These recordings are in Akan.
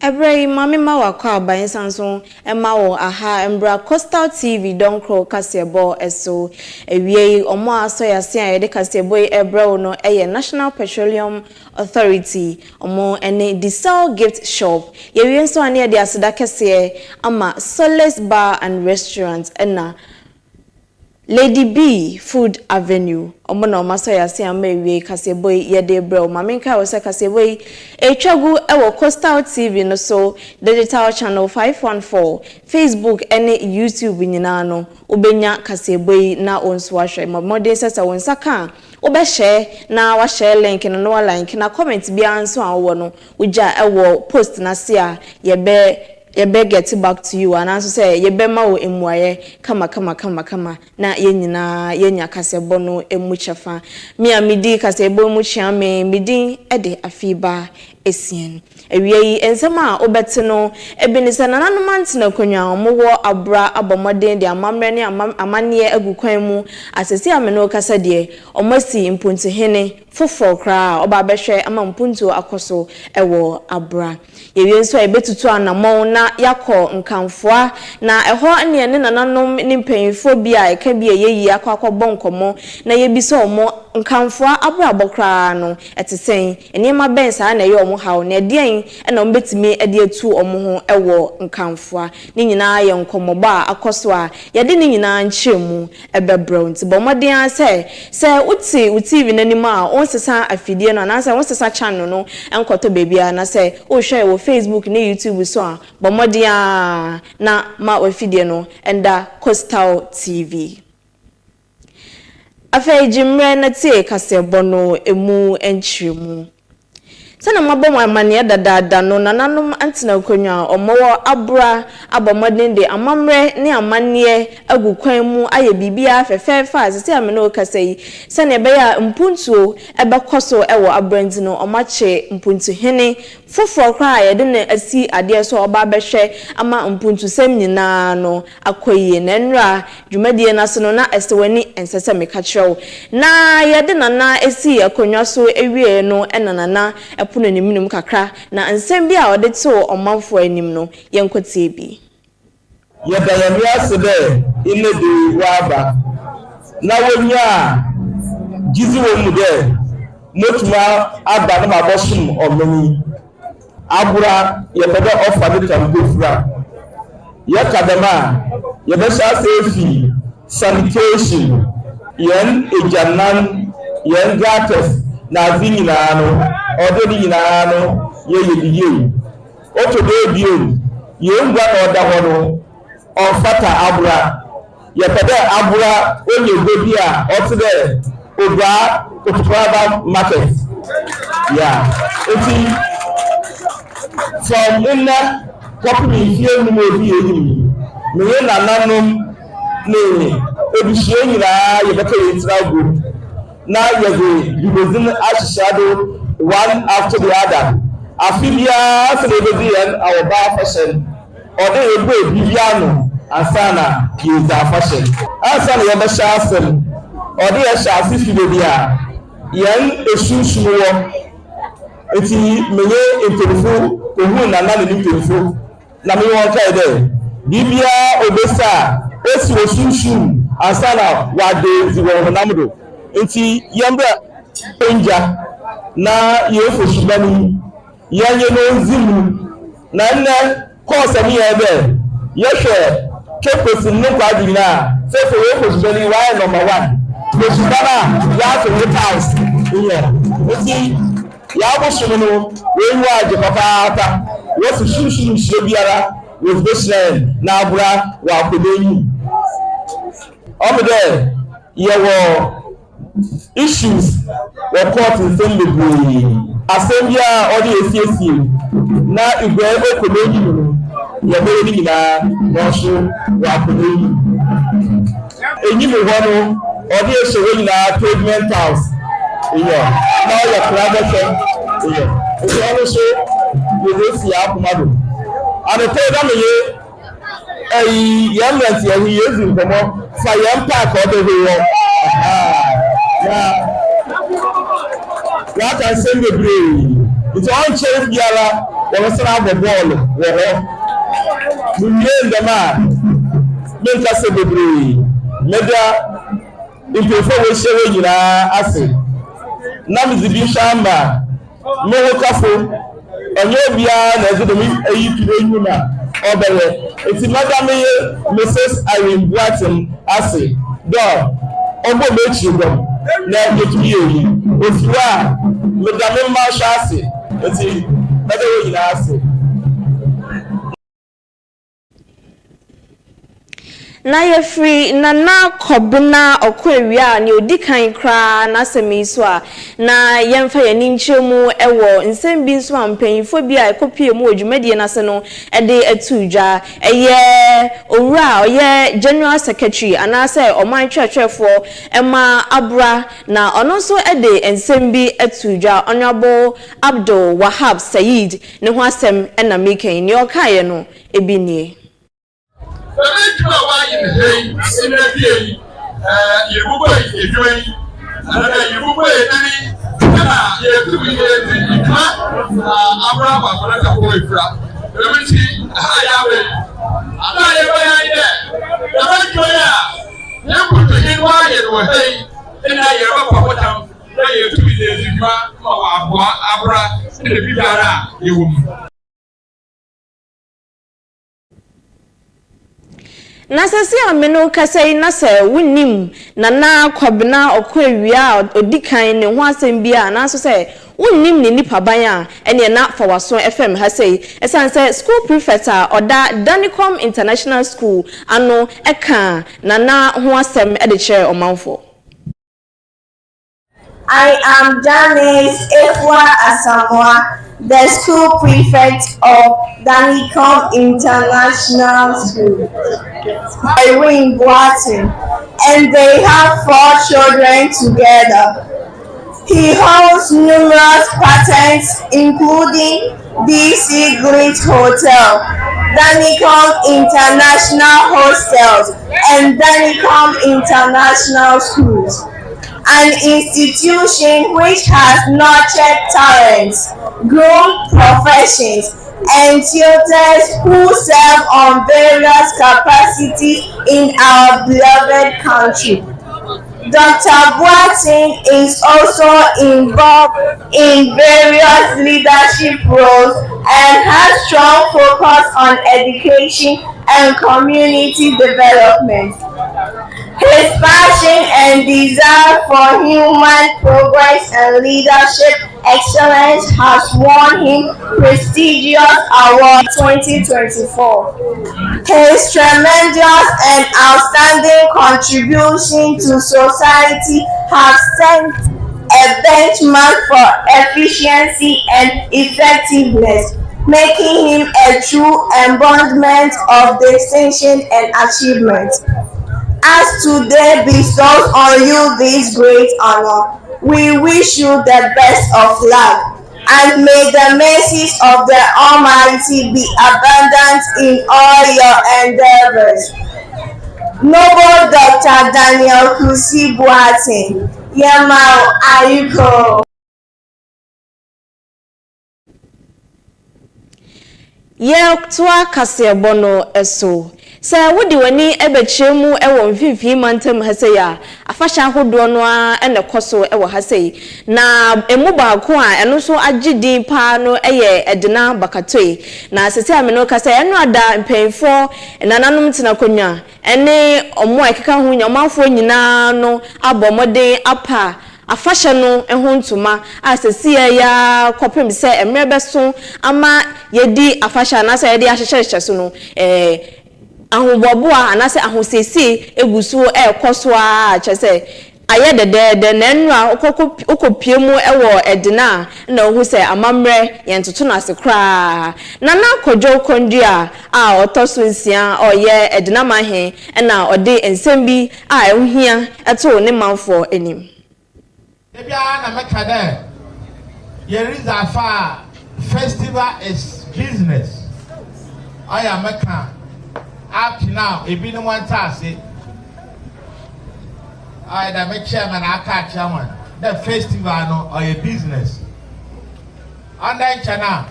Every mami ma wakwa aban sanso ema wo aha embra Coastal TV don crow kasebo eso ewie omo aso yase a yede kasebo ebra wo no eye National Petroleum Authority omo ene diesel gift shop yewie nso ane de aseda kese ama Solace Bar and Restaurant ena Lady B Food Avenue omo na omaso yase ama ewie kasebo yede ebra mami nka wo se kasebo etwagu ewo Coastal TV no so digital channel 514 Facebook ene YouTube nyina no obenya kasebo na onso ahwe modern sesa wonsaka obe share na wa share link no link na comment bia nso awo no uja ewo post na se a yebe get back to you and also say yebe ma wo emuaye kama na yenyina yenya kasebo no emuchafa mi amidi kasebo emuchia me midi ede AFIBA ESSIEN ewie ensema obete no ebenisa nananom antena konwa omowo abra abomoden de amamre ne amane agukwan mu asese ameno kasa de omasi mpuntu hene fofo kra oba behwe ama mpuntu akoso ewo abra yewie nso ebetutu anamon na yakọ nkamfoa na eho ne nananom ne mpanyifo bia eka bia yeyi akọ bonkomo na yebiso omo nkamfoa abra abokra no etesen enema bensa na ye omo hawo na edien na ombetimi ede etu omo ho ewo nkamfoa ni nyina ye nkomoba akoso a yede ni nyina nchemu ebebro nti bomodin ase uti TV nanim a onsesa afidie no na ase onsesa channel no enkoto bebia na se o hwe wo Facebook na YouTube so a bomodin na ma afidie no enda Coastal TV afei jimre na tie kasebo no emu enchiremu sana mabom amane dada no nananom antena konwa omowo abra abomodin de amamre ne amane agukwan mu aye bibia fefefa asese amene okasai sana ebeya mpuntuo ebekoso ewo abrandi no omache mpuntu hene foforo kra yede na asi ade so oba behwe ama mpuntu sem nyina no akoyie na nra dwumadie na so no na esewani ensese mekachrew na yede nana asi akonwa so ewie no enanana puno ni minum kakra na nsem bia ode to omanfo anim no yenkotie bi yeda yamiase de ine de waba na wonya gizi wo mu de motuma aba na mabosum omani abura yebede offer de tambufra yakadama yebesha sefi sanitation yen ejanan yen gates na zinina no ododi nyina no yeye otodo bio yengwa na oda ho no ofata abura yepede abura onye godi a otide oba otukwaba market eti from inna company here no modi enyim me na nanom ne ebishie nyina yebeke yitrago na yeze libozin ashishado one after the other afibia celebration our bar fashion ode ebo bibiano asana kiza fashion asana yebesha asem ode yesha asifide bia yen esunsuwo eti menye interview ohu na na ni interview na me won kai de bibia obesa esi osunsun asana wade ziwo namdo enti yamba enja na yefo shibani yanye no nzimu na nne course mi ebe yehwe kepesi nnukwa dina sefo yefo shibani why number 1 the shibana ya to the house enti ya bo shimunu we waje papa wosu shushu shibiara with business na abura wa kodeyi omede yewo issues were caught in Zimbabwe. Assemblia or the ACC na igwe ekonomi no ya mere ni na no wa konomi enyi mo hono or the show na pavement house na ya private o hono so we see akumado and the third me yamlet ya wi yezu nkomo fa yam park o de wo what I say the brain. It's all change biara wɔn sɛ abɔ bɔɔlo wɔ hɔ muwie ndɛm menkasa bebree mɛda mpanyinfoɔ wɔahyia hɔ nyinaa ase na medze bi hwɛ ama meho kafo ɔnyɛ obiara na ɛdze dɛm ayi turo enyim a ɔbɛyɛ eti mɛda meyɛ Mrs. Irene Boatem ase dɔ ɔbɔ m'ekyir dɔm na yɛtumi yɛ yi ofiri a meda me mma hwɛ ase eti mɛda wɔ nyinaa ase. Na yefri nana kobna okwewia ne odikan kra na asemi so a na yemfa yani nchemu ewo nsem bi so ampanyifo bi a ekopie mu odwumadie na se no ede atudwa eye owura oye general secretary anase oman twetwefo ema abra na ono so ede nsem bi atudwa Honorable Abdul Wahab Said ne ho asem na meken ne okaye no ebinie But why in the day, in the day, you will wait if you ain't, and you will wait any, you to be in the club, Abraham, for a couple of crap. Let me see, I am there. The right way, you put the in why you were hey, and I am up what I'm to be there, you are Abraham, and the people you will. Na sesi ameno kasai na se wonim na kwabena okwewia odikan ne ho asem bia na so se wonim ne nipa ban a ene na fawaso FM ha sei esan se school prefect a oda Danicom International School ano eka na ho asem e de kire omanfo. I am Janice Efwa Asamoah, the school prefect of Danicom International School. Irene Boatem, and they have 4 children together. He holds numerous patents, including DC Glit Hotel, Danicom International Hostels, and Danicom International Schools, an institution which has nurtured talents, grown professions, and tutors who serve on various capacities in our beloved country. Dr. Boatem is also involved in various leadership roles and has strong focus on education and community development. His passion and desire for human progress and leadership excellence has won him prestigious award 2024. His tremendous and outstanding contribution to society have set a benchmark for efficiency and effectiveness, making him a true embodiment of distinction and achievement. As today bestows on you this great honor, we wish you the best of luck, and may the mercies of the Almighty be abundant in all your endeavors. Noble Dr. Daniel Kusi Boatem, Yemao Ayuko. Ye twa kasebono eso se wodi wani ebechemu ewo mfimfi mantem hase ya afasha hodo no a ene koso ewo hase na emu baako a eno so agidin pa no eye edina bakatoi na sese ameno kasa eno ada mpenfo nananum tina konwa ene omo akeka ho nyamanfo nyina no abomoden apa afasha no eho ntuma asese ya kopem se emre beso ama yedi afasha na se yedi ahyehye so no ahoboboa anase ahosesi egusuo ekoso a kyese aye de nanu a okopie mu ewo edina na ohu se amamre yentoto na sekra na kodwo kondua a otoso nsia oye edina mahe na ode ensem bi a ehia eto ne manfo enim ebia na meka de yeriza fa festival is business aya meka up to now e been one task I da make chairman aka chairman the festival no or a business under channel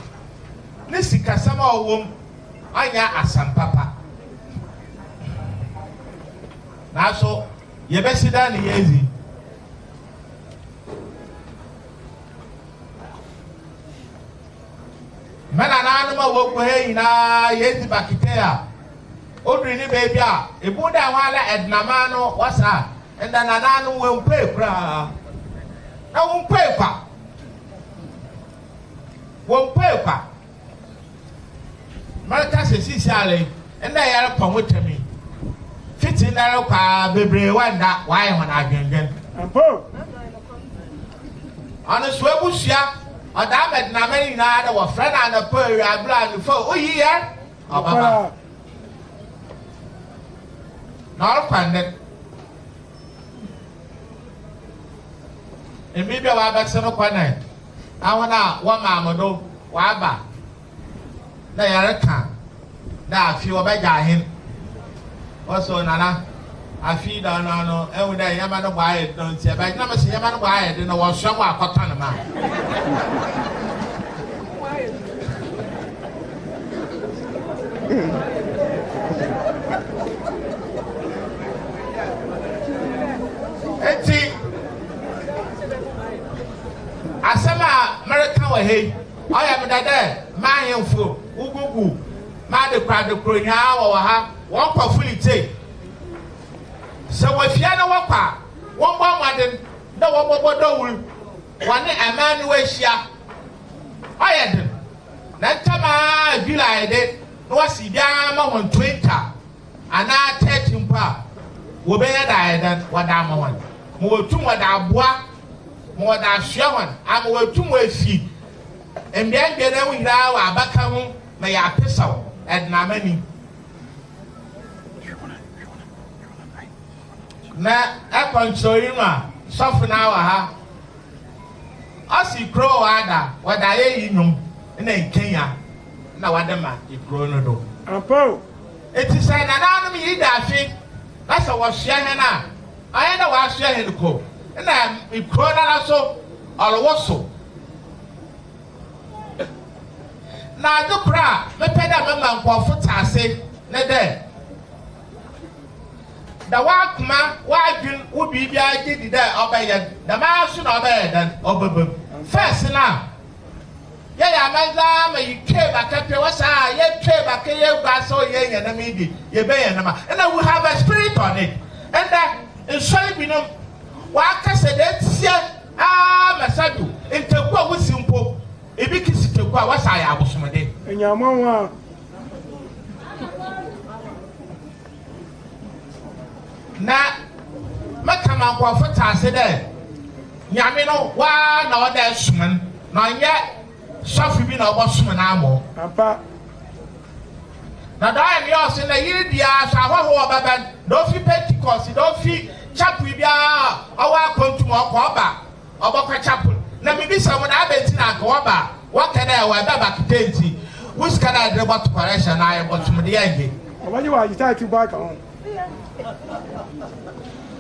ne sikasɛm a ɔwɔ mu anya asampapa nanso yɛbɛsi da ne yɛzi mɛna naanum a wɔkɔ ha nyinaa yɛzi bakete a oduri ne baabi a ebu da ho ala ɛdinama no wasa ɛnda nanaanum wɔn mpɛ koraa na wɔn mpɛ kwa wɔn mpɛ kwa mɛka sɛ sisi ale ɛnda yɛrɛ pɔn ho tɛmi fiti nare kwa bebree wanda wɔayɛ wɔn adwendwen ɔno so ebusua ɔda abɛdinama nyinaa de wɔfrɛ na anapɔ ewia abira anufo oyi yɛ ɔbaba na ɔrekwande emi bi a wabɛsɛ no kɔnɛ ahɔn a wɔmaamo do waba na yɛreka na afi wɔbɛgya ahen wɔsɔ nana afi da no ɛhu dɛ nyɛma no bɔ ayɛ do nti ɛbɛgye na mɛsɛ nyɛma no bɔ ayɛ de no wɔsɔ mo akɔtɔ ne ma eti asɛm a mɛreka wɔ ha yi ɔyɛ me dɛ maahemfo ugugu maadekora nyaa wɔ ha wɔn kɔ fulite sɛ wɔafia no wɔkɔ a wɔmbɔ mmɔden dɛ wɔbɔbɔ dɔwuru wɔne ɛmaa no wɔahyia ɔyɛ den na ntam a adwila ayɛ de na wɔsi biara ma wɔn 20 anaa 30 mpo a wɔbɛyɛ da ayɛ den wɔda ama wɔn ma wɔtum wɔda aboa ma wɔda asoa wɔn ama wɔtum wɔafi mmeammea no ho nyinaa wɔ abaka ho ma yɛ apesaw ɛdenamani na ɛkɔnkyerɛyi mu a sɔfo no wɔ ha ɔsi kuro wɔ ada wɔda ayɛ yi nnwom na nkenya na wɔde ma ekuro no do eti sɛ nananom yi da afe na sɛ wɔsoa hɛn a ɔyɛ dɛ wɔasoa hɛn ko na ekuro no so ɔlɔwɔ so na ade kora mepɛ dɛ mema nkɔfo taase ne dɛ da wakoma wadwin wo biribiara gye di dɛ ɔbɛyɛ dɛmaa so na ɔbɛyɛ dɛ ɔbɛbɛm fɛs na yɛyɛ amazaa ma yi twe baka pɛ wɔsaa yɛtwe baka yɛgba sɛ ɔyɛ yɛnam yi di yɛbɛyɛ nam a ɛna we have a spirit on it ɛnda nsɔre binom wakasa dɛ tiɛ masadu ntaku a wosi mpo ebi kisi teku a wasa ayɛ abosomde enyamawa na maka mankɔfo taase dɛ nyame no waa na ɔda suman na ɔnyɛ sɔfo bi na ɔbɔ suman amo papa na dɔɔ yɛ ɔse na yiri dia so ahɔho ɔbɛbɛn na ofi pentecost na ofi chapel biara ɔwɔ akɔntum ɔkɔ ɔbɔkɔ chapel na bibi sɛ mo na abɛnti na anka wɔba wɔkɛ dɛ wɔ ɛbɛ bakete nti wosika na adere bɔto correction na ayɛ bɔtomde yɛnye ɔbɛgye wɔ agita ti bɔ aka ho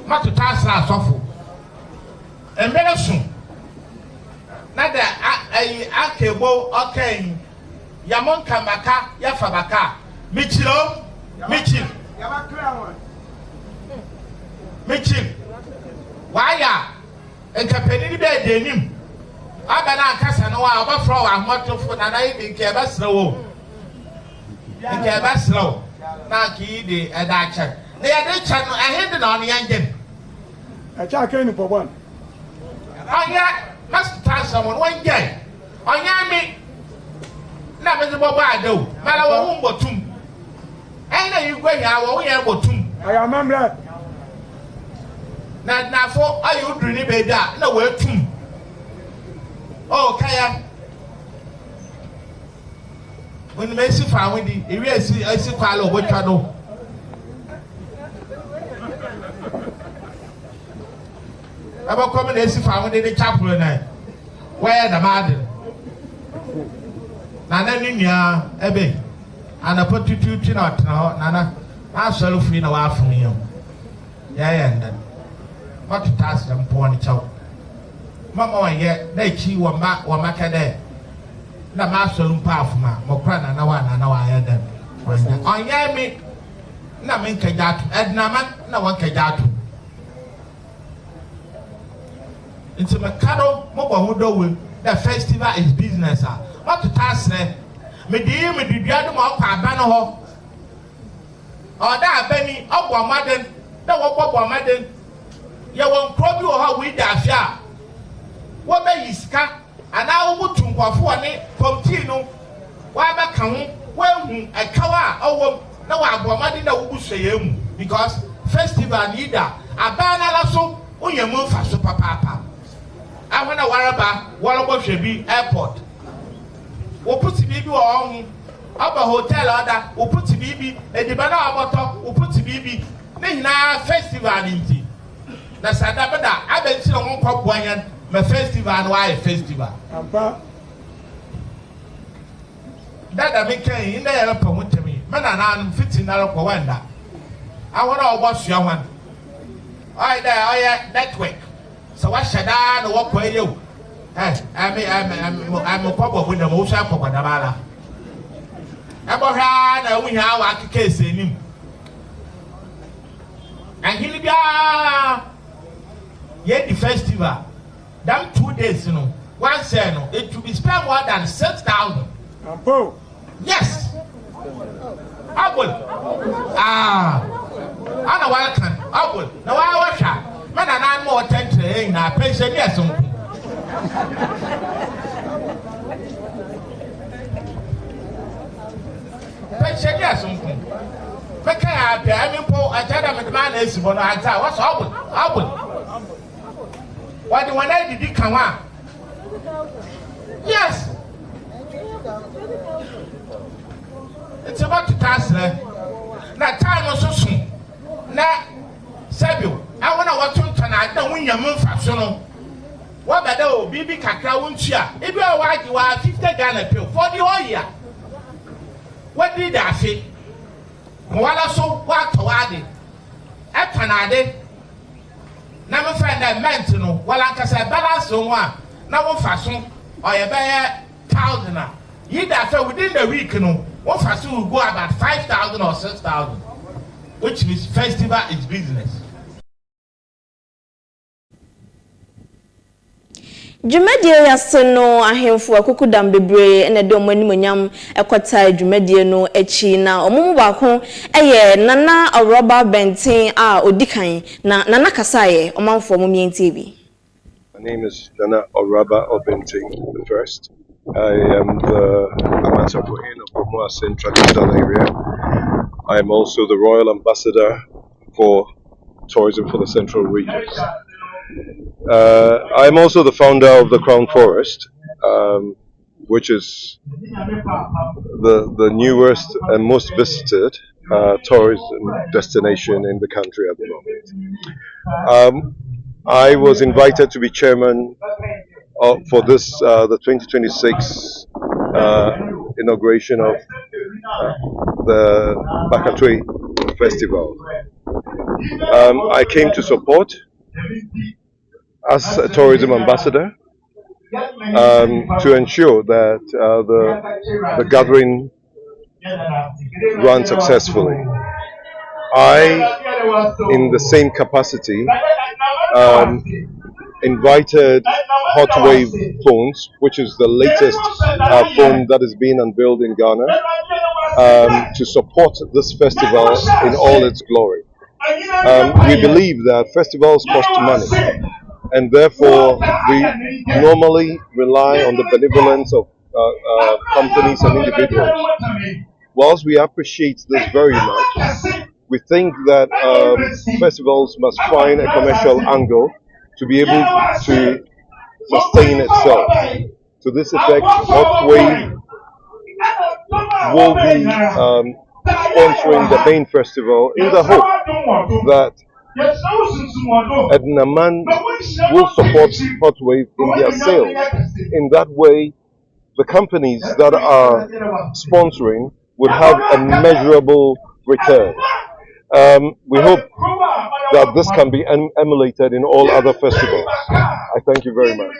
matota asra asɔfo mbere so na dɛ ayi akebo ɔkɛn yamɔ nkamaka yɛfa baka mikyiro waya nkapɛni bi ɛdi anim aba na ankasa no a ɔbɛfrɛ wɔ ahomɔtofo na nayi de nke ɛbɛsrɛ wo na nke yi de ɛda akyɛ na yɛde kyɛ no ɛhe de na ɔno yɛn gyem ɛkyɛ akɛn nipa bɔn ɔnyɛ masita asɛm no wɔngyɛ ɔnyɛ me na mede bɔbɔ adaw mara wɔ wo mbɔtum ɛhe na yi gua hia wɔ wo yɛ bɔtum ayɛ amammerɛ na nafo ayɛ woduru ne baabi a na wɔatum kaya when me si fa wodi ewi esi kwala obotwa do aba kom na esi fa wodi de chapel na where the mad na na ni nua ebe ana potutu na otna na asɔre firi na wafom yam yɛyɛ ndan what task them pon chaw mama wɔyɛ na echi wɔ ma kɛdɛ na ma so mpa afuma mokra na wa ayedem onya me na me nkagatu ednaman na won kagatu nti me kado mo bo ho do we the festival is business what to tasre me di duadu mo kwa aba no ho o da abani obo amaden na wo bobo amaden ye won probi o ha we da afia wo be yiska ana wo mutu nkwafo ne komti no wa ba ka ho wa hu akawa owo na wa abo amaden na wo busoye mu because festival leader abana la so onyamu fa so papa ahona waraba worobo hwebi airport wo puti bibi wo on aba hotel order wo puti bibi edibana aboto wo puti bibi ne hina festival nti na sada bada abenti no nkwa boanyan ma festival no why festival ampa dada me kan inda yara pa mutemi mana na fiti na ko wanda ahona obo sua hwan oya network so what shada no wo kwa yew I'm kwabo bu na mo sha kwabo na bala ebo hwa na wuhia wa akeke esenim ahili bia ye the festival that 2 days no one say no it will be spent more than 6,000 ampo yes abul ana welcome abul na wa washa mana na mo tentre na pension yes pension yes meka ya bia mi po ajada me ma na esibo no anta what's abul what the one I did kanwa yes it's about to pass na time also soon na sabio I wanna what to na da wunya mfa so no wa bada o bibi kakra wontua ebi o waji wa 50 Ghana pay for the whole year what did I say mo wala so wa to ade e panade na me find that meant no wala nkasa balance so a na wo fa so o ye be 1,000 you that say within the week no wo fa so will go about 5,000 or 6,000 which means festival is business. Dwumadie yase no ahemfo akukudam bebre ene de omanimonyam ekota dwumadie no echi na omumu baako eye nana oroba benten a odikan na nana kasaye omanfo omumienti bi. My name is Nana Oraba Obenting the first. I am the Amateur of AMOAH Central Eastern area. I am also the Royal Ambassador for Tourism for the Central Region. I am also the founder of the Crown Forest, which is the newest and most visited tourism destination in the country at the moment. I was invited to be chairman for this the 2026 inauguration of the Bakatwe Festival. I came to support as a tourism ambassador to ensure that the gathering runs successfully. I, in the same capacity, invited Hot Wave phones, which is the latest phone that is being unveiled in Ghana, to support this festival in all its glory. We believe that festivals cost money, and therefore we normally rely on the benevolence of companies and individuals. Whilst we appreciate this very much, we think that festivals must find a commercial angle to be able to sustain itself. To this effect, Hot Wave will be sponsoring the main festival in the hope that Ednaman will support Hot Wave in their sales. In that way, the companies that are sponsoring would have a measurable return. We hope that this can be emulated in all other festivals. I thank you very much.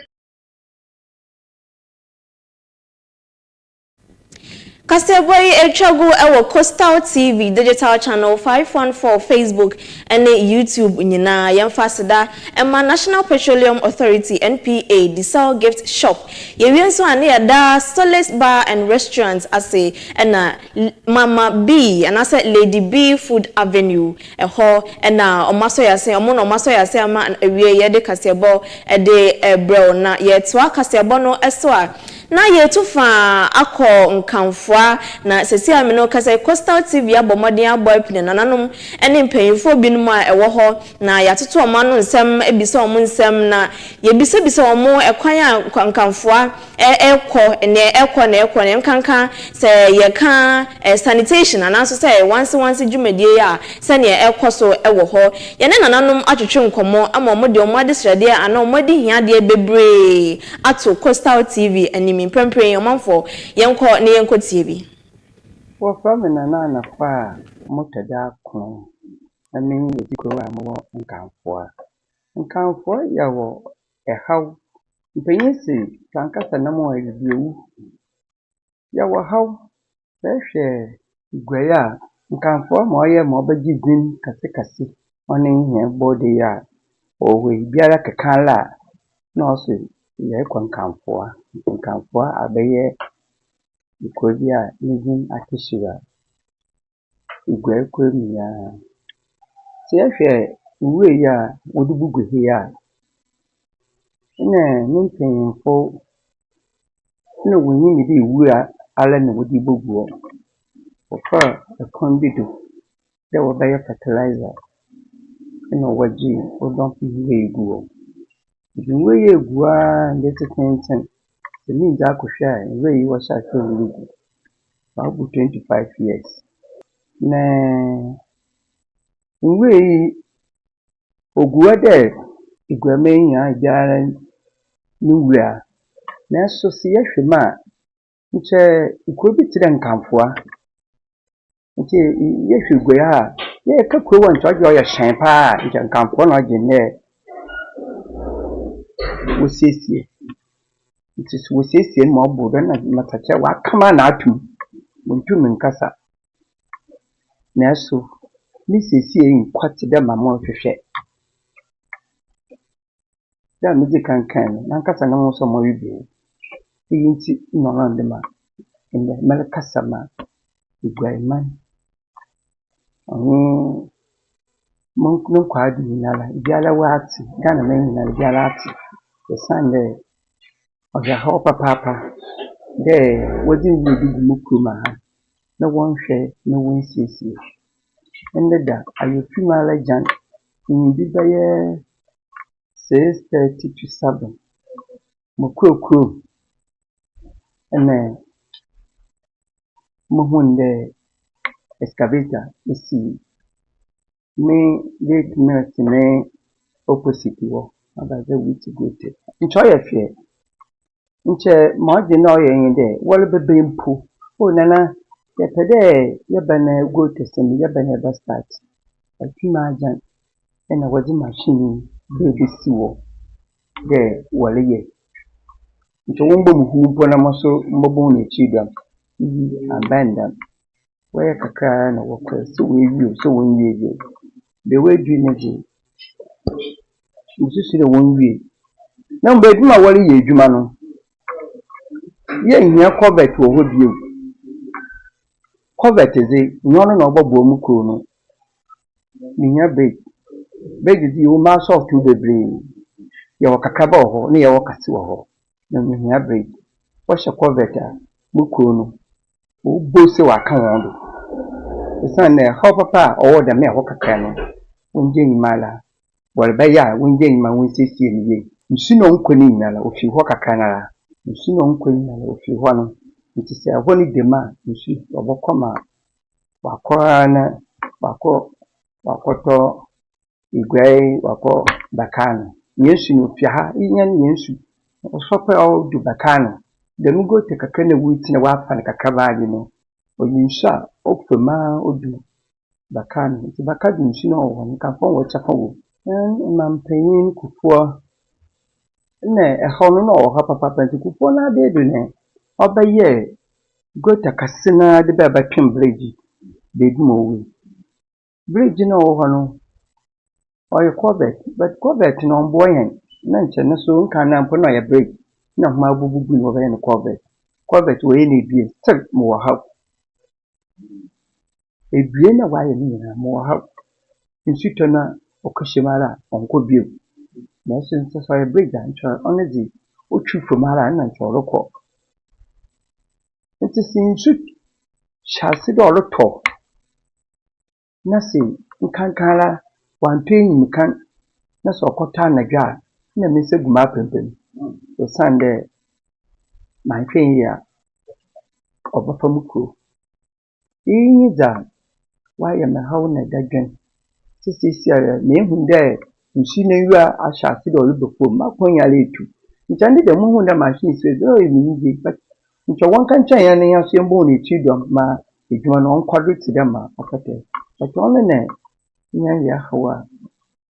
Kaseboy Echago ewo Coastal TV digital channel 514 Facebook and YouTube nyina yemfasida Emma National Petroleum Authority NPA Diesel Gift Shop yewi nso ane yada Solace Bar and Restaurants ase na Mama B and ase Lady B Food Avenue eho na omaso yase omo no omaso yase ama ewie ye de kasebo de ebro na ye toa kasebo no eso a na yetufa akọ nkamfua na sesi ameno kasa Coastal TV abomodin aboy pine nananom ene mpanyimfo binum a ewo ho na yatoto omano nsem ebisa omo nsem na yebisa omo ekwan a nkamfua ekọ na nkanka se yeka sanitation anaso se once dwumadie a se ne ekọ so ewo ho yene nananom atwetwe nkomo ama omode omade srade ana omode hiade bebre ato Coastal TV enimi mpempren yomanfo yenko ne yenko TV wo from na na fa motada ko na me yiko wa mo nkanfo yawo ehaw mpanyisi kankasa na mo ayewu yawo haw hwehwe igwaya nkanfo ma oye ma obagizin kase oni hia body ya owe biara kekala na oso ye nkanfo abeye ikobia even akishira igwe kwemi ya tiehwe uwe ya odubugu ya ne mpanyimfo na wonyi mi di uwe ala ne wodi bugu ofa akondido de wobeye fertilizer ina waji odon fi egu Iwe ye gua ndete kenten se mi ja ko hwa iwe yi wo sha se wuru babu 25 years na iwe yi ogua de igwame ya jara nuwura na so se ye hwema nche ikobi tire nkamfoa nche ye hwegwe ha ye kakwe won tojo ye hyen pa nche nkamfoa na je ne wosiesie it is wosiesie ma obodo na matache wa kama na atu muntu nkasa na so ni siesie nkwati de mama hwehwe da mi di kankan na nkasa na so mo yibi yinti no randema ende mele kasama igwaiman mon kwadi nala biala wati gana men nala biala ati the Sunday of the hope papa there wasn't really mukuma no one share no one sees you and that are you female agent in the year 6:30 to 7 mukuru and then muhunde excavator you see me late minute me opposite wo about the week to go to enjoy a fear nche ma di no yen de wole bebe mpu o nana ye pede ye bana go to sem ye bana ba start atima ajan ena wodi machine baby siwo de wole ye nche wombo mu mpo na maso mbobo na chidam abandon where kaka na wokọ so we view so won ye the way do energy mususu de won wie na mbe duma wole ye adwuma no ye hia covet wo ho bio covet ze nyono na ogbogbo mu kro no minya beg di o ma soft to bebre ye wakakaba ho na ye wakase ho na minya beg wo hye covet a mu kro no o bo se wa kan won do san na ho papa o da me ho kaka no wonje nyimala wole ba ya wonje nyima won siesie ni ye nsu no nkoni nyala o fi ho kaka na nsu no nkoni nyala o fi ho no nti se ho ni dema nsu obokoma wakọ na wakoto igwai wako bakano yesu no fi ha yen yesu osope o du bakano de no go te kaka na wuti na wafa na kaka baagi no oyinsa ofema odu bakano nti bakadu nsu no wo nka fon wo chafa wo mampanyin kufuo ne ehonu no ha papa nti kufuo na de du ne obaye gota kasina de baba twin bridge baby mo wi bridge no ho no oy covet but covet no mbo yen na nche no so nka na mpo no ya bridge na ma bububu no be no covet we ni bi still mo ha ebie na wa ye ni na mo ha nsuto na okoshimara onko bio na so ya bridge ancho onezi otu fomara na ncho roko nti sinsu shasi do roto na si nkankara wanpen mkan na so kota na dwa na mise guma pempem so sande my pen ya obafamuko yin za wa ya ma hawo na dadwen sisi ya na ehun de nsi na yua ashasi do rubofo makonya letu ntande de mu hu da machine so do yi ni but ncho wonka nchen ya na ya so embo ni tidom ma edwuma no nkwado ti dem ma akate but only ne nya ya hawa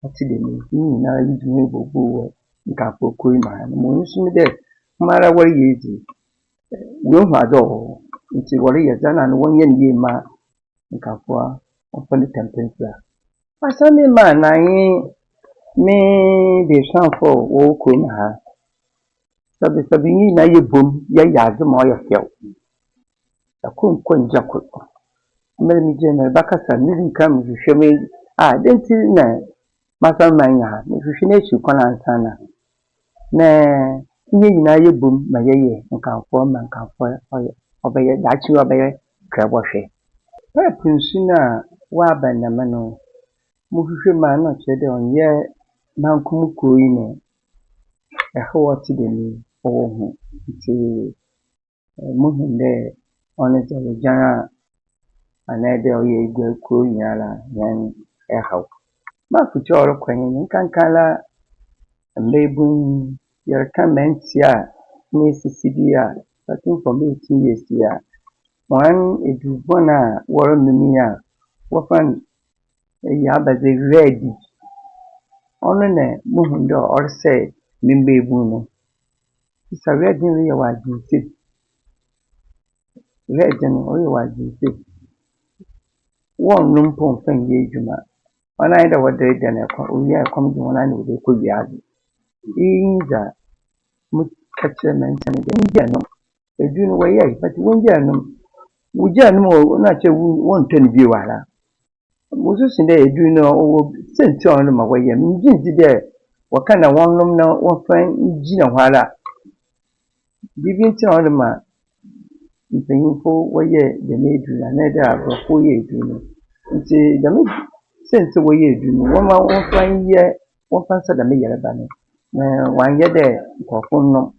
ati de ni na yi dwuma bobo nka pokoi ma mo nsu de mara wari yezi wo hu ado nti wari ya zana no wonye ni ma nka kwa ofani temperature asami ma na yi me de sanfo wo ko na ha sabi ni na ye bom ya yaze mo ya fyew akon konja ko mere mi je na bakasa ni kam hwehweme denti na masamanya mi hwehwe na chi kwana sana na ihe nyina ye bom ma ye nkanfo ma nkanfo obeye dachi obeye krabọhwe pepinsu na wa banama no mu hwehwe ma na chede onye mankum koyi ne ehwo ti de ni owo ti mu hinde one je jara anede oye igwe koyi ala yan ehwo ma futi oro kwenye nkankala mbebun yerka mentia ni sisidia starting from 18 years ya one edubona woro miniya wofan ya baze ready ono ne muhundo orse mimbebun no isa ready ni ya wajiti ready no oye wajiti won numpo fan ye juma ona ida wadde de ne ko uya kom di wona ni de ko biazi inja mutkache mentani de njano edunu waye but wonjano wujano na che won tani bi wala musu sinde edunu o senti on ma waye minjinzi de wakana wonnom na wofan jina wala bibinti on ma mpanyinfo waye de na edunu na de abofo ye edunu nti de me senti waye edunu woma wofan ye wofan sa de me yere ba ne na wanye de kofunno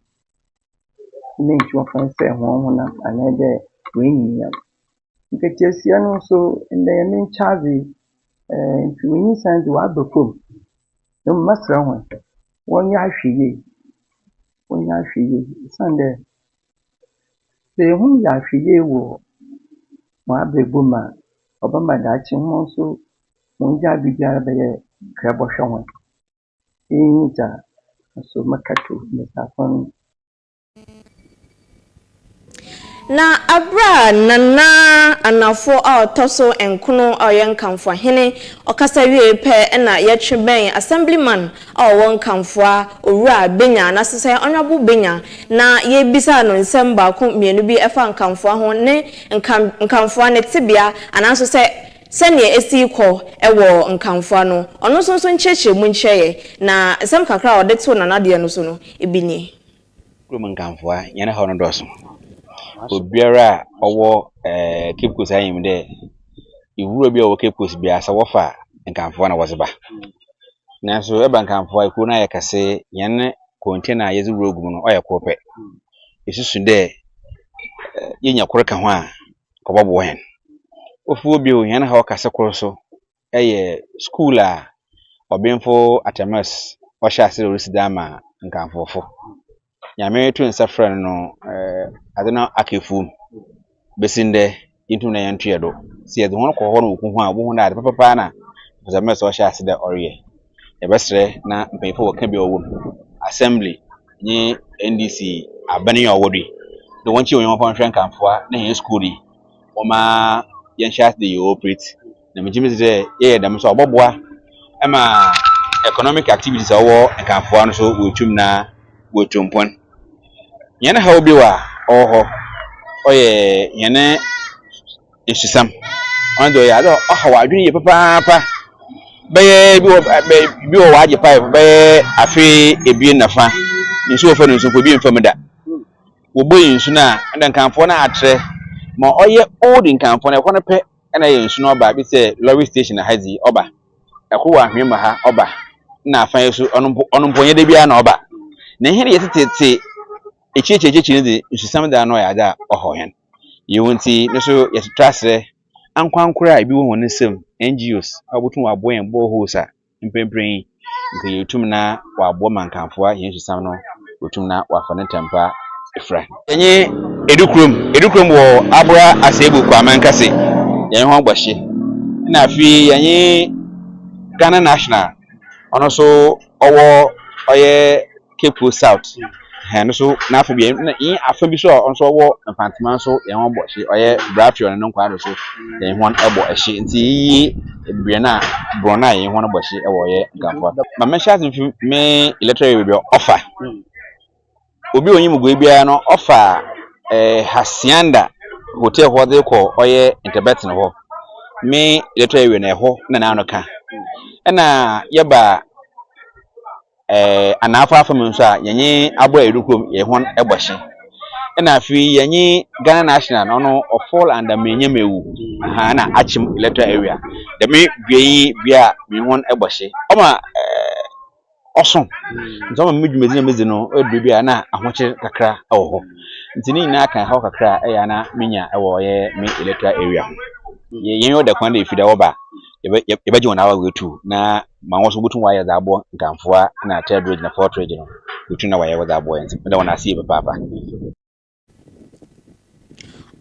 ne nchwa fanse ho na anede wenyiya nketesia no so nde me nchazi ntwini sanzi wa abofom no masra ho wonya ahwiye sande se hu ya ahwiye wo ma abeboma obama dachi ho so wonja bibiara be krabo hwe inja so makato mesafon na abra nana anafo a otoso enkono a yenkamfo hene okasa wie pe na yetweben assemblyman a won kamfo a owura benya na sese onwabo benya na yebisa no nsem ba ko mienu bi efa nkamfo ho ne nkamfo ne tibia ananso sene esi ko ewo nkamfo no ono sonso ncheche mu ncheye na sem kakra ode to nana de no so no ebini krum nkamfo a nyane ho no doso obiara owo kepkos ayim de iwuro bi owo kepkos bi asa wofa nkamfo na wozeba nanso eba nkamfo ikuru na yakase nyane container yezi wuro gum no oyekope isusu de yenya korka ho a kobabo hen ofuo bi o nyane ha wakase koroso school a obemfo atamas washa ase residama nkamfofo nyame to nsafra no adena akefu besinde into na yantu yedo si edo hono ko hono ku ho a bo ho na papa na atamas washa ase da oriye ebesre na mpefo waka bi owo assembly ni NDC abani ya wodi the one you want to come for na school yi oma yen share the operate na me jimi say dem so oboboa ama economic activities awo nkamfo no so wotum na wotumpon yen ha obi wa oho oye yen esusam on do ya do oho wa adwene ye papa be bi wo waje pipe be afi ebie nafa nso wo fa no nso ko bi mfam da wo boyi nso na nkamfo na atre ma oye old nkamfo na ekono pe na ye nso no ba bi say lorry station na hazi oba ekwo ahwema ha oba na afan yeso onomponye de bia na oba na ihe ye tete echichechi ne de nsusam da no ya da ohohen yewunti no so ye trasre ankwankura bi wo won nsem NGOs abotun aboyen boreholes a mpempren nke yetum na wabo mankamfo a yen nsusam no otum na wafane tempa efra yenye edukrom wo abura asebu kwa mankase yen ho agbahye na afi yenye Ghana National ono so owo oye Cape Coast South hen so na afo bi na yin afa bi so on so owo mfantima so yen ho bohye oye brafio no nkwa do so yen ho ebo ehye nti yi ebie na brona yen ho no bohye e wo ye nkamfo ma me sha me electoral bi offer obi onyi mugo bia no offer Hacienda hotel ho de ko oye interbet no ho me electoral na ho na no ka na yeba anafa afam nso a yenye abọ edukrom ye hon egbohye na afi yenye Ghana National no fall under menyemewu ha na achim electoral area de me bia bia me hon egbohye oma oso nso ma medwumezi na mezi no edu bia na ahoche kakra ewo ho ntini na kan ha kakra ya na menya ewo ye me electoral area yenye o de kwan de fida wo ba yebe jona wa wetu na manwo so butun wa ya zabo nkamfoa na third range na fourth range no butun na wa ya zabo yen da wana sie papa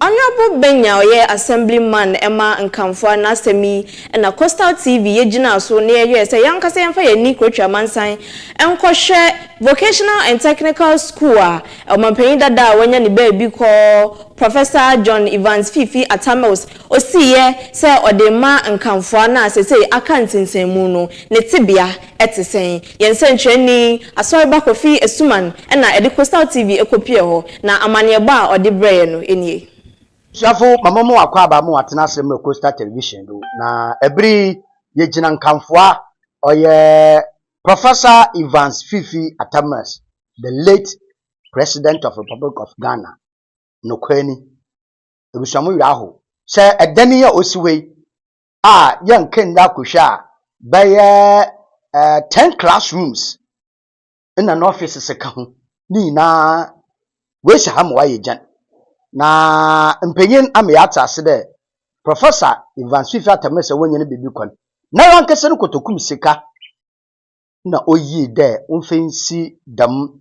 Honorable Benya oye assemblyman Emma Nkamfo na semi na Coastal TV yegina so na ye say yankase yemfa ye ni kwatwa mansan enkohwe vocational and technical school a omampanyin dada wanya ni ba bi ko Professor John Evans Fifi Atamos osiye say odema Nkamfo na say aka ntinsenmu no ne tibia etisen yense ntwani asorba kofi esuman na edi Coastal TV ekopie ho na amane ba odi breye no enie Shafu mamomo akwaba mu atena sem Coastal Television do na ebri yegina Nkamfoa oye Professor Evans Fifi Atamas, the late President of Republic of Ghana no kwani ebusamu yaho se edani ya osiwe a yanken da kwhwa baye 10 classrooms in an office se ka ho ni na we sha hamwa yejan na mpenyin ameyata ase de Professor Evans Fifi Atamas wonye ne bibi kon na yankese no kotokum sika na oyi de unfensi dam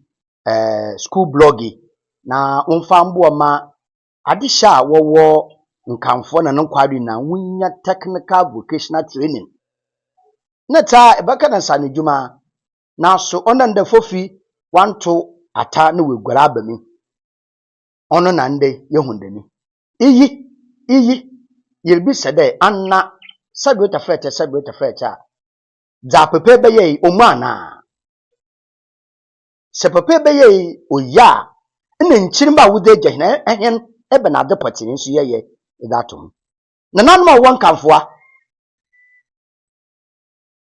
school blogging na unfa mbo ma adisha wowo Nkamfo na nkwari na wunya technical vocational training na ta ebaka na sanedwuma na so onanda fofi wanto ata na wegwara abami ono na nde yehundani iyi yelbi sede anna sabota fete za pepe beye omana se pepe beye oya ene nchirimba wude gehna ehen ebe na depot nso yeye datum na nanma won Nkamfoa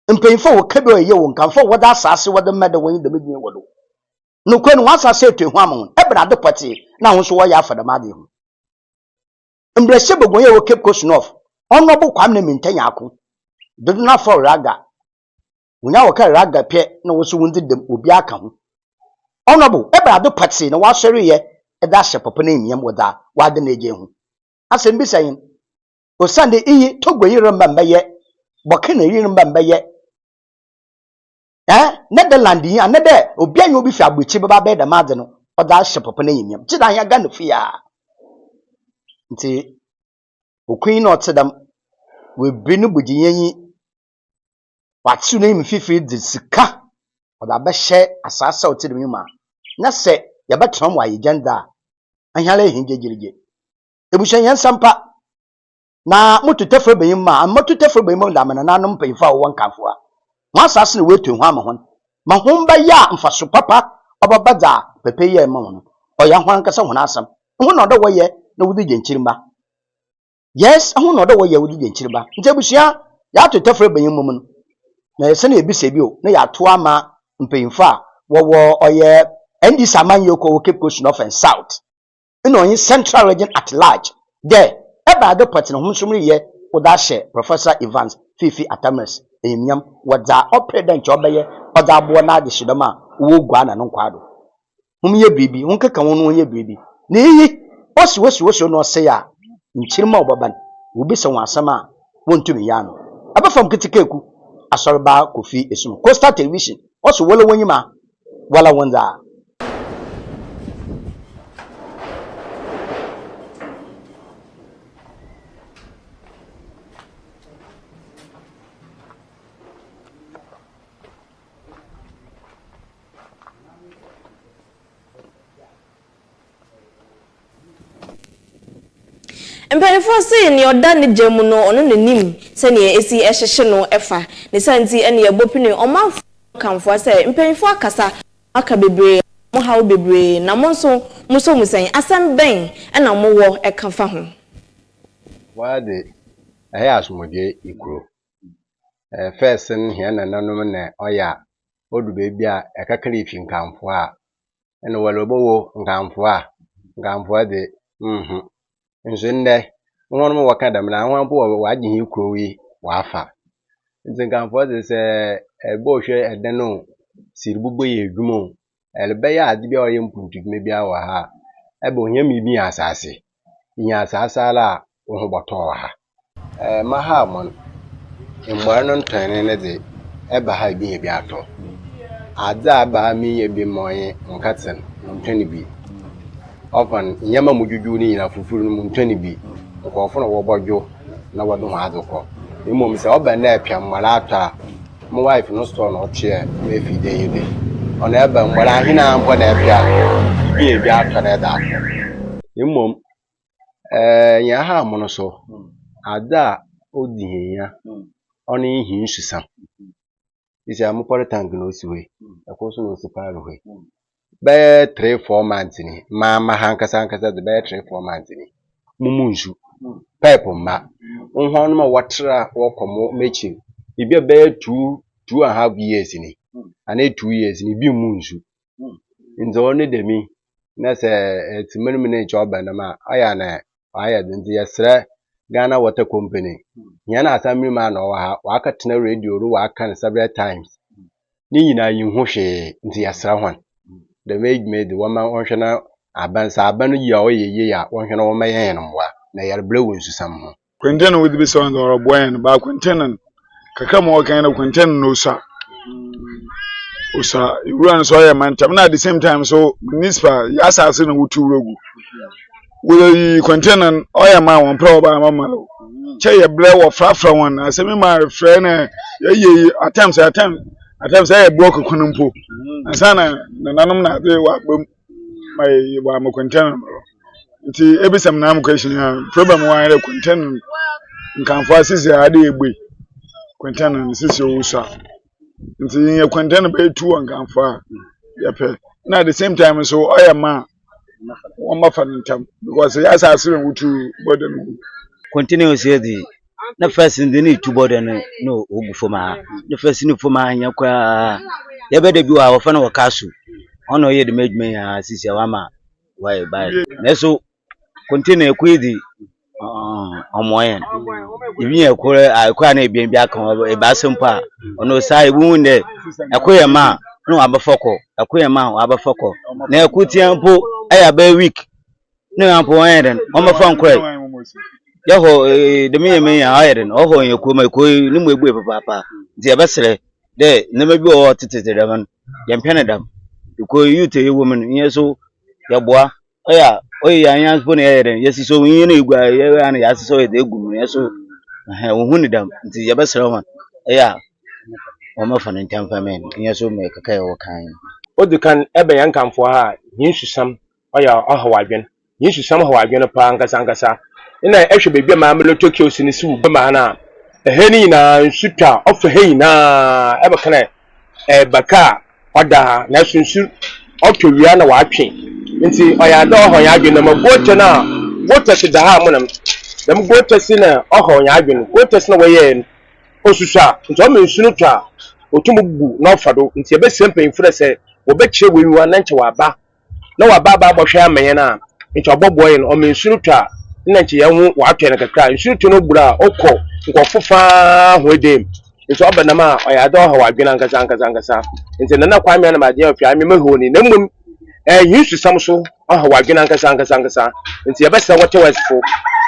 mpeinfo wo kebe ye won Nkamfo woda asase woda mede won de medwin wodo no kwenu asase etu amon ebe na depot na ho so wo ya afada made ho mbrese begonye wo Cape Coast North ono bo kwam na mintanya ako dodo na for raga unya wo ka raga pe na wo so wundi dem obi aka ho ono bo ebe na depot na wo asori ye eda hye papa na emiem woda wade na eje ho asem bi sayin osande iyi togwe yiramba mbaye boke na yiramba mbaye Netherland yi anede obi anyo obi fi agbechi baba be da made no oda hye papa na emiem ti da ya ga no fi ya nti okun na otedam we binu bujiyenyi watu na imi fifi di sika oda be hye asasa otedam ma na se ya betram wa agenda anyale hinje jirije ebushan yan sampa na mutu tefre beyin ma mutu tefre beyin ma da mana nanum pe fa won kanfo a wa asase ne wetu hu amahon ma hon ba ya mfaso papa obabadza pepe ye ma won oya hwan kasa hon asam hu no do woye na wudi genchirima yes hu no do woye wudi genchirima nje busia ya to tefre beyin mu no na yese na ebise bi o na ya to ama mpeinfa wo oye ndi saman yoko Cape Coast North and South in on central region at large there eba the party no humsumri ye odahye Professor Evans Fifi Atamas emyam wada opredent obeye oda abo na ade shidoma wo gwa na no kwado humye bibi hunkeka wonu ye bibi na yi osi no se ya nchirima obaban obi se wasama wontumi ya no aba from kitikeku asorba Kofi Esum Coastal Television osi wole wonyima wala wonza Mpanyefo se ni oda ne gyamu no ono nanim se ne esi ehyehye no efa ne santi ene yebopini omanfo kanfo se mpanyefo akasa aka bebre mo hawo bebre na mo so musan asem ben na mo wo ekafa ho wade eya asomodie ikuro first hia na nanom na oya odu bebi a ekakara ifi nkanfo a ene walobo nkanfo ade nso nde nwono waka dam na anwa bo waje hi kuro wi wafa nkanfo de se ebo hwe eden no siribugbo ye edwumo elbe ya ade bi oye mpuntugume bia wa ha ebe onye mi bi asase nya asase ala wo boto wa ha ma ha mon mgbara no ntane ne de eba ha bi ye bi ato ada ba mi ye bi moye nkaten ntani bi ofan nyama mujuju ni na fufuru mu ntani bi nkofo na wo bojo na wado ho adoko imom se oba na apia mmara ata mo wife no store no che me fide yide ona eba mmara hina mbo na apia bi e bi ata na da imom nya ha mo no so ada odihe ya ona ihi nsusa isi amupore tank no siwe akoso no siparo he be 3-4 months ni ma hankasa de be 3-4 months ni mumunju pipe ma nhon no watra wokomo mechi ibi be 2.5 years ni ana 2 years ni bi munju nzo ne demi na se timenum ne job na ma aya dinzi yesre Ghana Water Company yana asami ma na wa aka tena radio ru wa aka several times ni nyina yin ho hwe nti yesra hwan the made the woman onhwena aban yi a oyeye ya onhwena wo mayen no na yarbre wonsu sam ho Quentin with be so on the boy ba Quentin kaka mo kan na Quentin no sa usa run so ya man tam na at the same time so municipal ya asase na wutu rogu we Quentin oya ma won pro ba mama che ye bre wo frafra won asemi ma frɛ na ye attempts ya block kunumpo asana nanom na de wa bam mai wa ma Quentin nti ebisam na am question ya problem wa re Quentin nkanfo asisi ade egbe Quentin sisi owusa nti ye Quentin be tu nkanfo a ya pe na at the same time so oya ma won ma fanintam because ya sa asirin wutu bodan continuously the na first in the need to bodan no ogufoma the first ni foma anya kwa ya be de bi wa fa na wakasu ono ye de medme asisi wa ma why by na so continue ekwidi omoyen ibi ekure akwa na ebien bi aka e ba sempa ono sai bu nde ekoye ma no abafoko ekoye ma abafoko na ekutiampo aya ba week no ampo wen o ma fa nkure yaho de me ya ayeren oho ye ko ma ko ni mu egbu papa nti e besere de na ma bi o tetete man ye mpenedam ko youth ye woman yeso ya boa oya oyi anya spone yeren yesi so yin na igwa ye ana yasi so de egu mu yeso wo huni dam nti ye besere man ya o ma fa ntam fa men yeso me kaka ye wo kan odukan ebe yankamfo ha yin susam oya ohawadwen Yesu sama ho adwene pa ankasa na ehwe bebia ma amelo Tokyo sinisi wo ma na eheni na nsutwa ofa hei na ebekana baka oda na sunsu otowia na waatwe nti oya da ho ya adwene ma gote na gote se da ha monam dem gote se na ho ya adwene gote se na waye osusa nti o mensunu twa otumugbu na ofado nti ebe sempe infure se obekye wewiwa na nche waba na waba ba bohwe amenye na nti oboboye no o mensunu twa na nche ya hu waatwe na kakra nsunu to no gbura okọ nkọfofa hoedem nti obanam a oya da ho wadwene ankasa nti nana kwame na maje ofia ame mahoni na mmom Yesu samso ho wadwene ankasa nti yebesa wote wasfo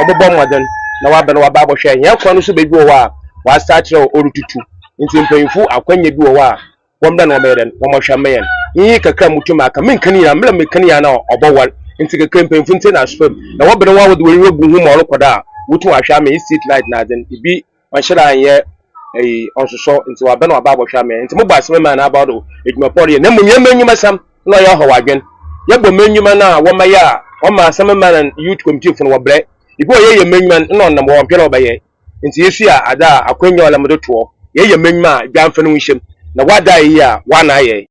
obobo modern na waba na waba bohwe ya kwa no so bebi wo a wa start ro orututu nti mpanyimfu akwanya bi wo a womda na omeden womohwe meyen yi kakra mutuma aka menkani ya mla menkani ya na obowal nti kakra mpanyimfu nti na spam na wabere wa wode wori gu hu mo olokoda wutu ahwe ame street light na den ibi wanhyira anye onsoso nti waba na waba bohwe ame nti mo aseme ma na about edwuma pori na mum yemanyuma sam na ya ho wadwen yebo manyuma na womaya woma aseme ma na youth committee fun wobre ibi oye yemanyuma na onam wo mpere obaye nti yesu a ada akwanya wala modoto ye manyuma dwanfa no nhyem na wada yi a wana ye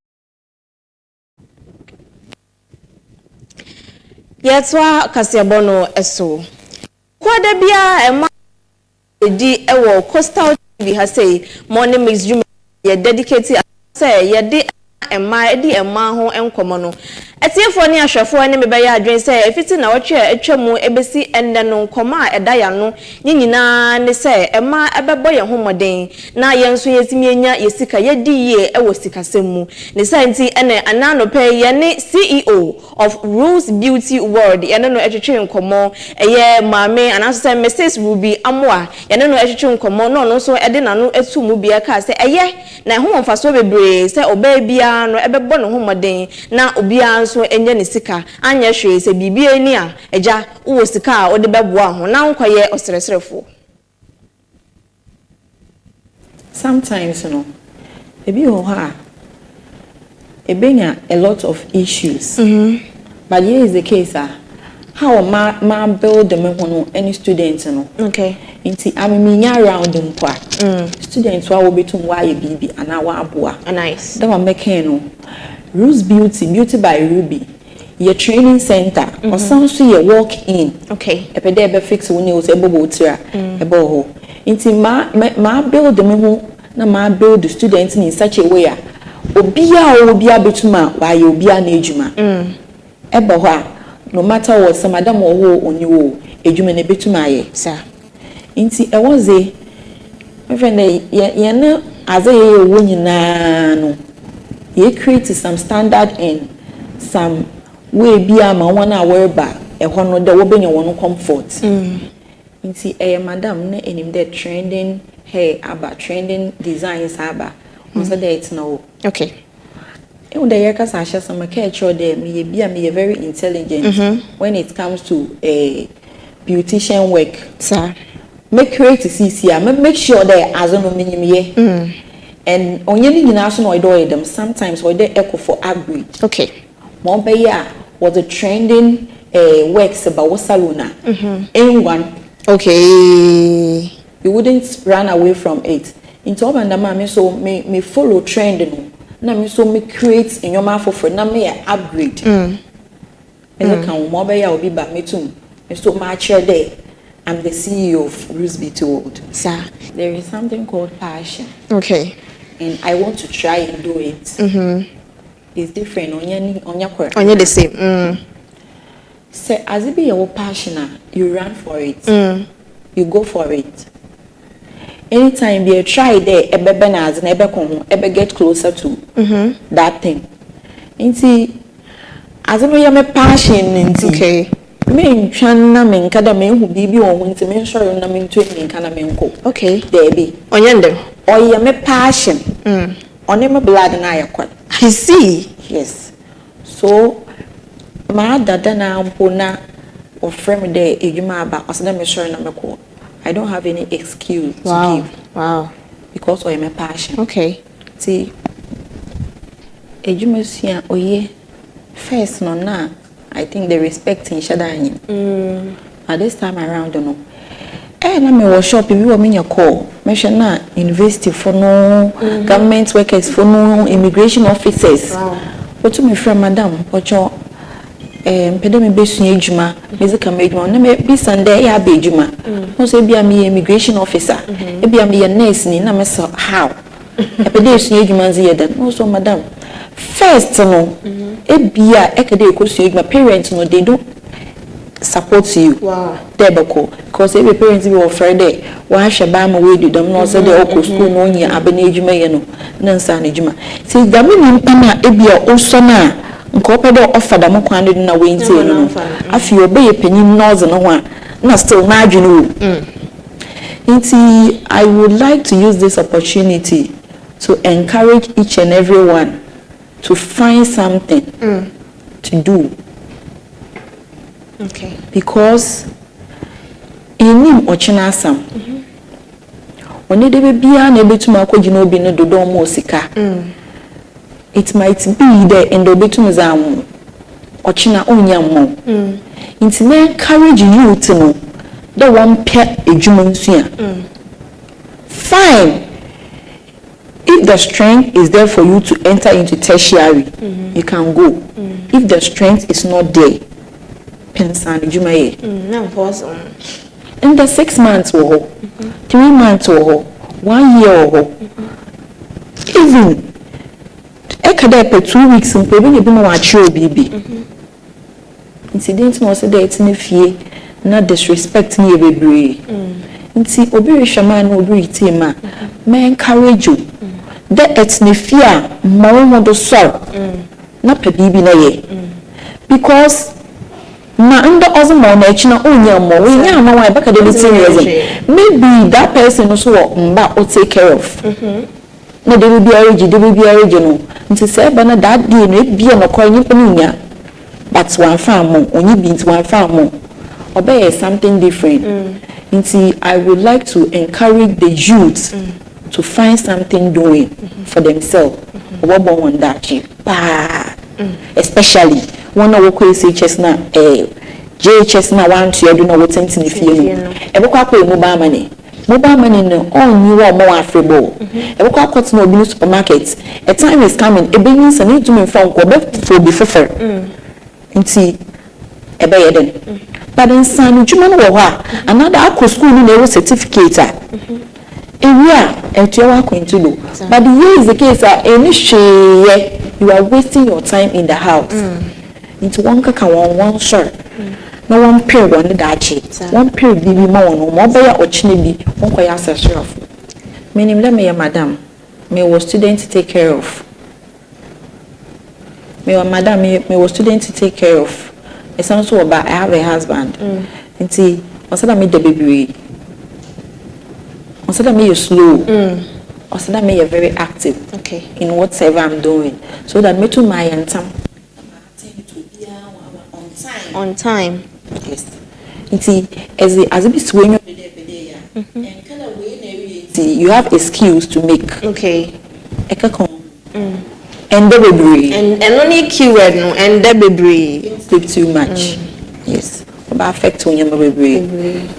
yetwa kasebono eso kwada bia ema edi ewo coastal tv ha say morning mix juma ye dedicated say ye de ema edi ema ho enkomo no etiefo ni ahwefo ne mebe ya adwen say efiti na wotwe atwamu ebesi ende no nkomo a eda ya no nyina ne say ema ebebo ye homoden na yenso yesimi enya yesika yedi ye ewo sikasemu ne say nti ene anano pe ye ne CEO of Rules Beauty World ye no etwetwe nkomo eye maame anaso say Mrs Ruby AMOAH ye no etwetwe nkomo no so ede na no etumu bia ka say eye na ho mfaso bebre say oba bia no ebebo no homoden na obia so enye ne sika anya hwe se bibie ni a eja wo sika a ode beboa ho na nkoye osresrefo. Sometimes ebi ho ha ebenya a lot of issues. But here is the case how ma build them hono any students okay inti ameminya around them kwa students wa obetum wa ye bibi ana wa aboa nice that one make no Rules Beauty by Ruby your training center or some so you walk in okay epede ebe fix woni o se bobo tira ebe ho inti ma build them ho na ma build the students in such a way obia betuma wa ye obia na ejuma ebe ho no matter what some madam wo oni wo ejuma na betuma ye sir inti e woze me friend ye na aze ye wo nyina no ye create some standard and some way bia ma wana whereby e ho no de wo benya wono comfort inti madam na enim de trending hair aba trending designs aba on say that no okay e the year kasa ahye some culture there me bia me very intelligent when it comes to a beautician work sir make create CC make sure that azono minim ye and onye ni nyina so no do them sometimes we dey echo for upgrade okay mo be ya was the trending works about what salona in one okay you wouldn't run away from it into obanda me so me follow trend no na me so me create in your mouth for na me upgrade and can mo be ya obi ba metum me so ma share there. I'm the CEO of Rules Beauty World. Sir, there is something called passion. Okay. And I want to try and do it. It's different. Onye the same. So as it be your passion, you run for it. You go for it. Anytime you try there, ebe get closer to that thing. Inti as it be your passion, okay. Me twana me nkada me hu bibi wo nti me sure na me ntu me nkana me nko okay there be onyende oye me passion one me blood na yakwa I see yes so ma dada na ampo na o frame there ejuma aba osna me sure na me ko I don't have any excuse to give wow because oye me passion okay see ejuma sia oye first no na I think the respect in Shadani. At this time around, don't know. Na me wo shop bi wo me nya call me hwe na university for no government workers for no immigration officers what me friend madam ocho mpede me besu adwuma music am adwuma na me bi sunday ya be adwuma no so bia me immigration officer e bia me nurse ni na me so how epede esu adwuma nzi yeda no so madam first no e bia e kede ekosu adwuma parents no they don't support you. Wow. Debako. Because every parents will Friday. Why should buy my way to them? No, say they all school no year. Abenejuma yeno. Nansa nejuma. See, the women pana ebia also na. Nkopede offer them kwande na wense no. Afi obey penny nose no one. Na still na adwene o. I would like to use this opportunity to encourage each and everyone to find something to do. Okay. Because inim ochina sam. Oni de bia na ebetuma akogina obi no dodo mo sika. It might be there and obetum zamu. Ochina onya mo. Nti me encourage you to know the one pair edwuma nsua. Fine. If the strength is there for you to enter into tertiary, you can go. If the strength is not there, pensan jumaye na force on in the 6 months wo 3 months wo 1 year wo even ekada per 2 weeks mpo bi no wa chi obibi incident no say that na fie na disrespect ni ebebre nti obi rehwama na obi ritima me encourage you that etnefia mawo do so na pa bibi na ye because na under other man na china onya mo we nya ma why baka dey serious maybe that person also mba o take care of na dey be arrange no nti say ba na that day no bia no kwa nyi nya but one farm mo onyi bi nti one farm mo obey something different nti I would like to encourage the youth to find something doing for themselves obo won that especially one of work SHS na JHS na one to do no what in fie no e be kwa mobile money no on you more affordable e be kwa kwot na obi supermarket a time is coming e be yin say need to me phone ko be for be fefer nti e be yeden but insane juma no wo ha another akọ school no na certificate area and you are going to do but the way is the case you are wasting your time in the house into one kaka one shirt no one pair one dachi one pair bibi ma one mo be ya ochine bi won ko ya access of meaning let me madam me was student to take care of me was student to take care of it's also about I have a husband nti osada me the baby osada me you slow osada me you very active in whatever I'm doing so that me to my time on time yes nti as it be when you and kind of way you have a skills to make and the baby and only keyword no and the baby sleep too much yes about affect when you baby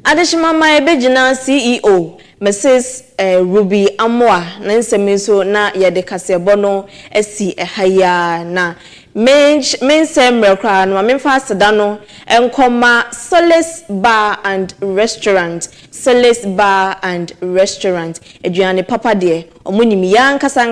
Adeshimama ebejina CEO Mrs. Ruby AMOAH na nsemiso na yede kasebo no esi ehaya na mensemre kra no memfa aseda no enkoma Solace Bar and Restaurant eduane papa de omunimi yankasa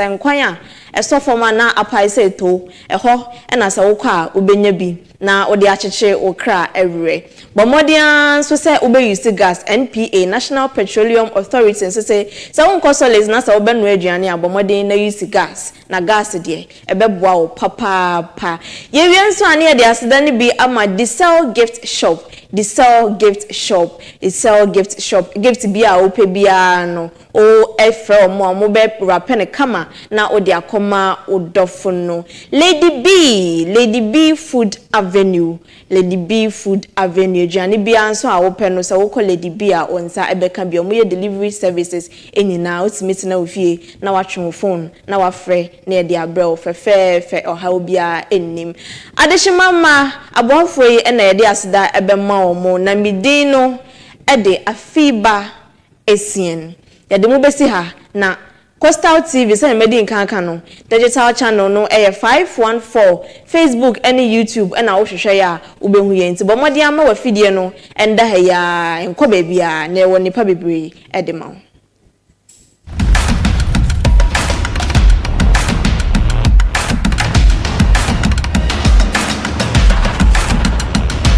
nkwanya esofoma na apaise to eho na sawokwa ubenya bi na odi acheche okra everywhere bomodian so say ube use gas NPA National Petroleum Authority so say wonko Solace na sa obenu aduane abomodin na use gas na gas de ebeboa o papa pa ye wienso ane de aseda ne bi ama diesel gift shop the sell gift shop gift bia ope bia no o efre mo be rapene kama na odi akoma odofo no Lady B Food Avenue Johnny bia nso a wope no se wo call Lady B a onsa ebeka bia mo ye delivery services enyina ultimate na ofie na watwe phone na wafre na ye dia brel fe oha obia ennim adeshimama abonfo yi na ye dia asida ebema omo na midin no ede AFIBA ESSIEN yade mo besi ha na Coastal TV say medi nkanka no digital channel no 514 Facebook and YouTube and wo hwehwe ya ubehu ye nti bo modi ama wa fidie no enda ha ya enko ba bia na wo nipa bebre ede ma